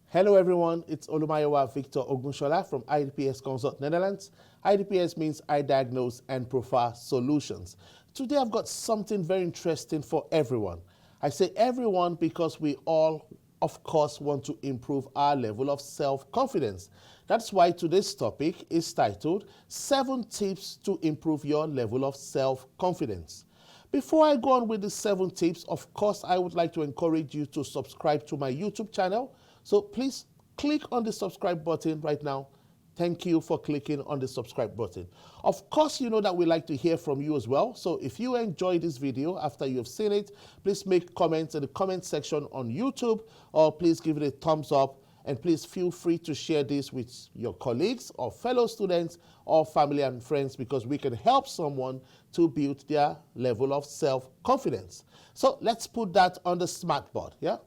Hello everyone, it's Olumayowa Victor Ogunshola from IDPS Consult Netherlands. IDPS means I Diagnose and Prefer Solutions. Today I've got something very interesting for everyone. I say everyone because we all, of course, want to improve our level of self-confidence. That's why today's topic is titled 7 Tips to Improve Your Level of Self-Confidence. Before I go on with the 7 tips, of course, I would like to encourage you to subscribe to my YouTube channel. So please click on the subscribe button right now. Thank you for clicking on the subscribe button. Of course, you know that we like to hear from you as well. So if you enjoyed this video after you've seen it, please make comments in the comment section on YouTube, or please give it a thumbs up. And please feel free to share this with your colleagues or fellow students or family and friends, because we can help someone to build their level of self-confidence. So let's put that on the smartboard, yeah?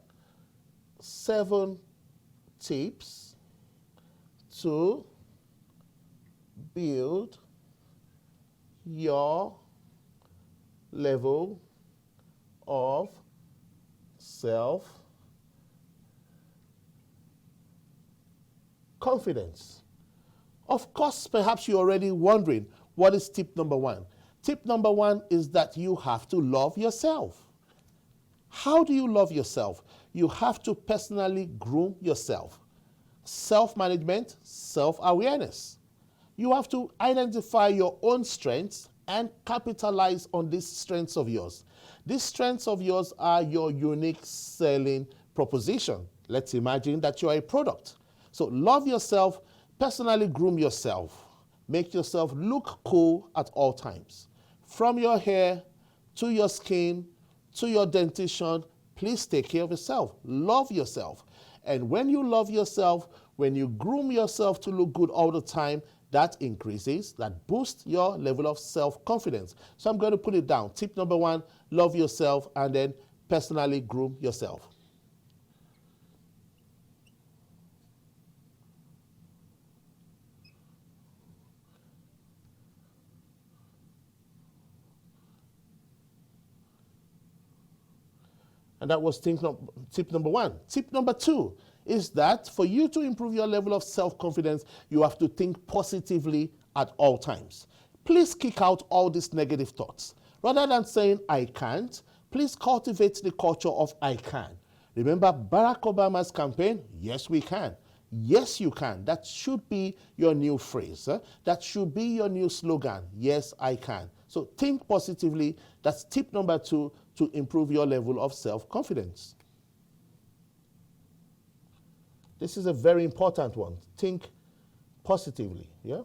7 tips to build your level of self-confidence. Of course, perhaps you're already wondering, what is tip number 1? Tip number 1 is that you have to love yourself. How do you love yourself? You have to personally groom yourself. Self-management, self-awareness. You have to identify your own strengths and capitalize on these strengths of yours. These strengths of yours are your unique selling proposition. Let's imagine that you're a product. So love yourself, personally groom yourself. Make yourself look cool at all times. From your hair to your skin to your dentition, please take care of yourself. Love yourself. And when you love yourself, when you groom yourself to look good all the time, that increases, that boosts your level of self-confidence. So I'm going to put it down. Tip number 1, love yourself, and then personally groom yourself. And that was tip number 1. Tip number 2 is that for you to improve your level of self-confidence, you have to think positively at all times. Please kick out all these negative thoughts. Rather than saying, I can't, please cultivate the culture of I can. Remember Barack Obama's campaign, yes, we can. Yes, you can. That should be your new phrase. That should be your new slogan. Yes, I can. So think positively. That's tip number 2 to improve your level of self-confidence. This is a very important one. Think positively. Yeah.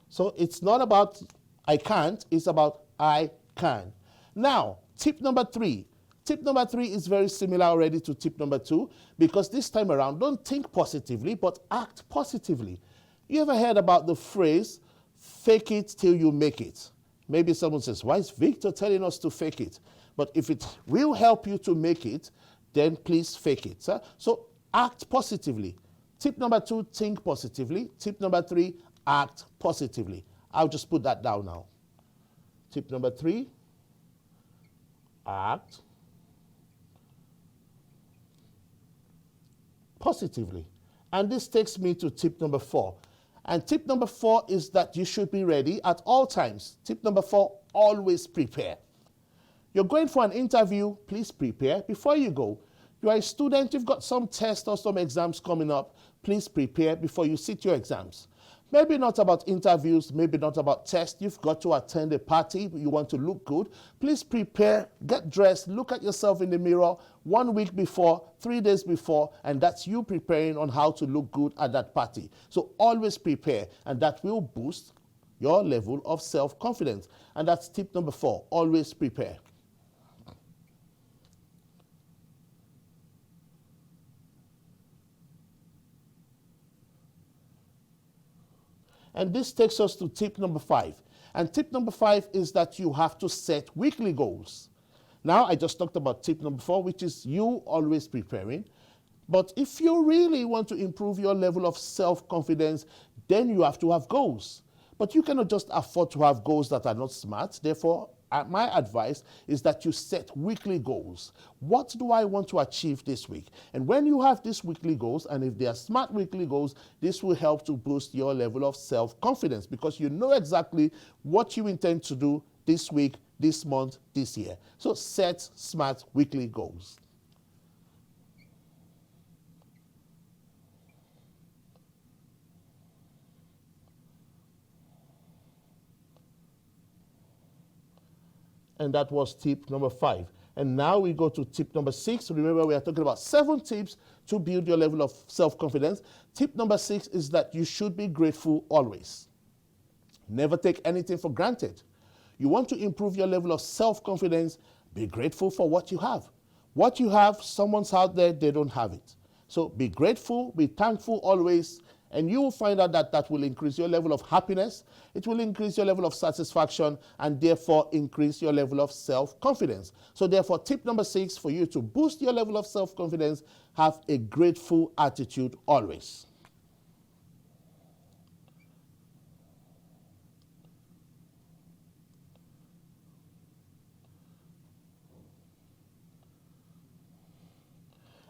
So it's not about I can't, it's about I can. Now, tip number 3. Tip number 3 is very similar already to tip number 2, because this time around, don't think positively, but act positively. You ever heard about the phrase, fake it till you make it? Maybe someone says, why is Victor telling us to fake it? But if it will help you to make it, then please fake it. So act positively. Tip number 2, think positively. Tip number 3, act positively. I'll just put that down now. Tip number 3, act positively. And this takes me to tip number 4. And tip number 4 is that you should be ready at all times. Tip number 4, always prepare. You're going for an interview, please prepare before you go. You are a student, you've got some tests or some exams coming up, please prepare before you sit your exams. Maybe not about interviews, maybe not about tests. You've got to attend a party, you want to look good. Please prepare, get dressed, look at yourself in the mirror 1 week before, 3 days before, and that's you preparing on how to look good at that party. So always prepare, and that will boost your level of self-confidence. And that's tip number 4, always prepare. And this takes us to tip number 5. And tip number 5 is that you have to set weekly goals. Now, I just talked about tip number 4, which is you always preparing. But if you really want to improve your level of self-confidence, then you have to have goals. But you cannot just afford to have goals that are not smart. Therefore, my advice is that you set weekly goals. What do I want to achieve this week? And when you have these weekly goals, and if they are smart weekly goals, this will help to boost your level of self-confidence because you know exactly what you intend to do this week, this month, this year. So set smart weekly goals. And that was tip number 5. And now we go to tip number 6. Remember, we are talking about 7 tips to build your level of self-confidence. Tip number 6 is that you should be grateful always. Never take anything for granted. You want to improve your level of self-confidence, be grateful for what you have. What you have, someone's out there, they don't have it. So be grateful, be thankful always, and you will find out that that will increase your level of happiness, it will increase your level of satisfaction, and therefore increase your level of self-confidence. So therefore, tip number 6 for you to boost your level of self-confidence, have a grateful attitude always.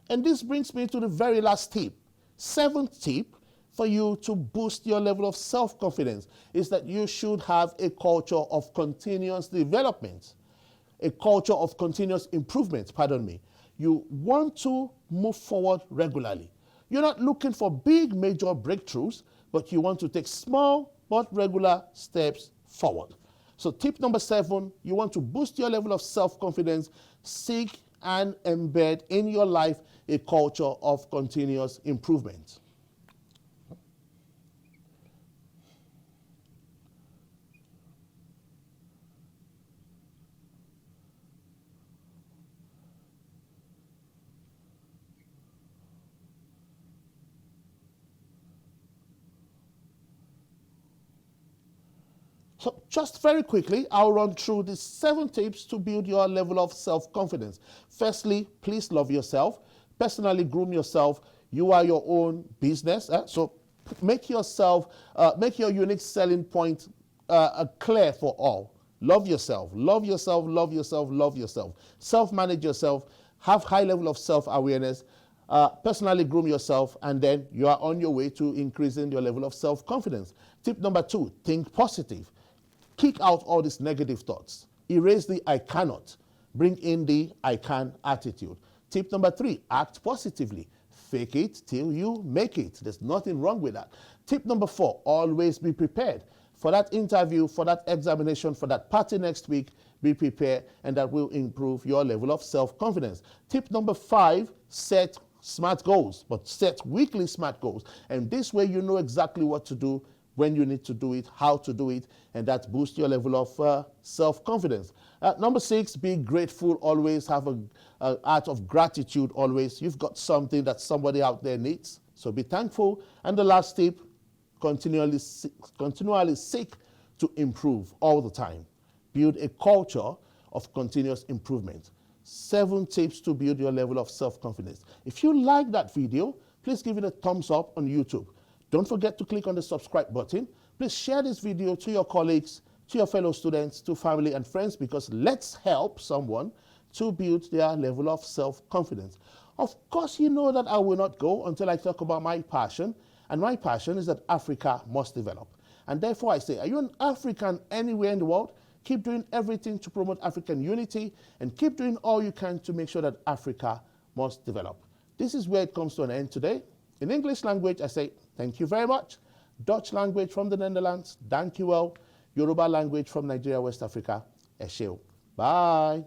And this brings me to the very last tip. 7th tip for you to boost your level of self-confidence is that you should have a culture of continuous development, a culture of continuous improvement, pardon me. You want to move forward regularly. You're not looking for big major breakthroughs, but you want to take small but regular steps forward. So tip number 7, you want to boost your level of self-confidence, seek and embed in your life a culture of continuous improvement. So just very quickly, I'll run through the 7 tips to build your level of self-confidence. Firstly, please love yourself. Personally groom yourself. You are your own business. So make yourself, make your unique selling point clear for all. Love yourself, love yourself, love yourself, love yourself. Self-manage yourself. Have high level of self-awareness. Personally groom yourself, and then you are on your way to increasing your level of self-confidence. Tip number 2, think positive. Kick out all these negative thoughts. Erase the I cannot. Bring in the I can attitude. Tip number 3, act positively. Fake it till you make it. There's nothing wrong with that. Tip number 4, always be prepared. For that interview, for that examination, for that party next week, be prepared, and that will improve your level of self-confidence. Tip number 5, set smart goals, but set weekly smart goals. And this way you know exactly what to do, when you need to do it, how to do it, and that boosts your level of self-confidence. Number 6, be grateful always. Have an art of gratitude always. You've got something that somebody out there needs, so be thankful. And the last tip, continually seek to improve all the time. Build a culture of continuous improvement. 7 tips to build your level of self-confidence. If you like that video, please give it a thumbs up on YouTube. Don't forget to click on the subscribe button. Please share this video to your colleagues, to your fellow students, to family and friends, because let's help someone to build their level of self-confidence. Of course, you know that I will not go until I talk about my passion, and my passion is that Africa must develop. And therefore I say, are you an African anywhere in the world? Keep doing everything to promote African unity, and keep doing all you can to make sure that Africa must develop. This is where it comes to an end today. In English language, I say, thank you very much. Dutch language from the Netherlands, dank u wel. Yoruba language from Nigeria, West Africa, Esheo. Bye.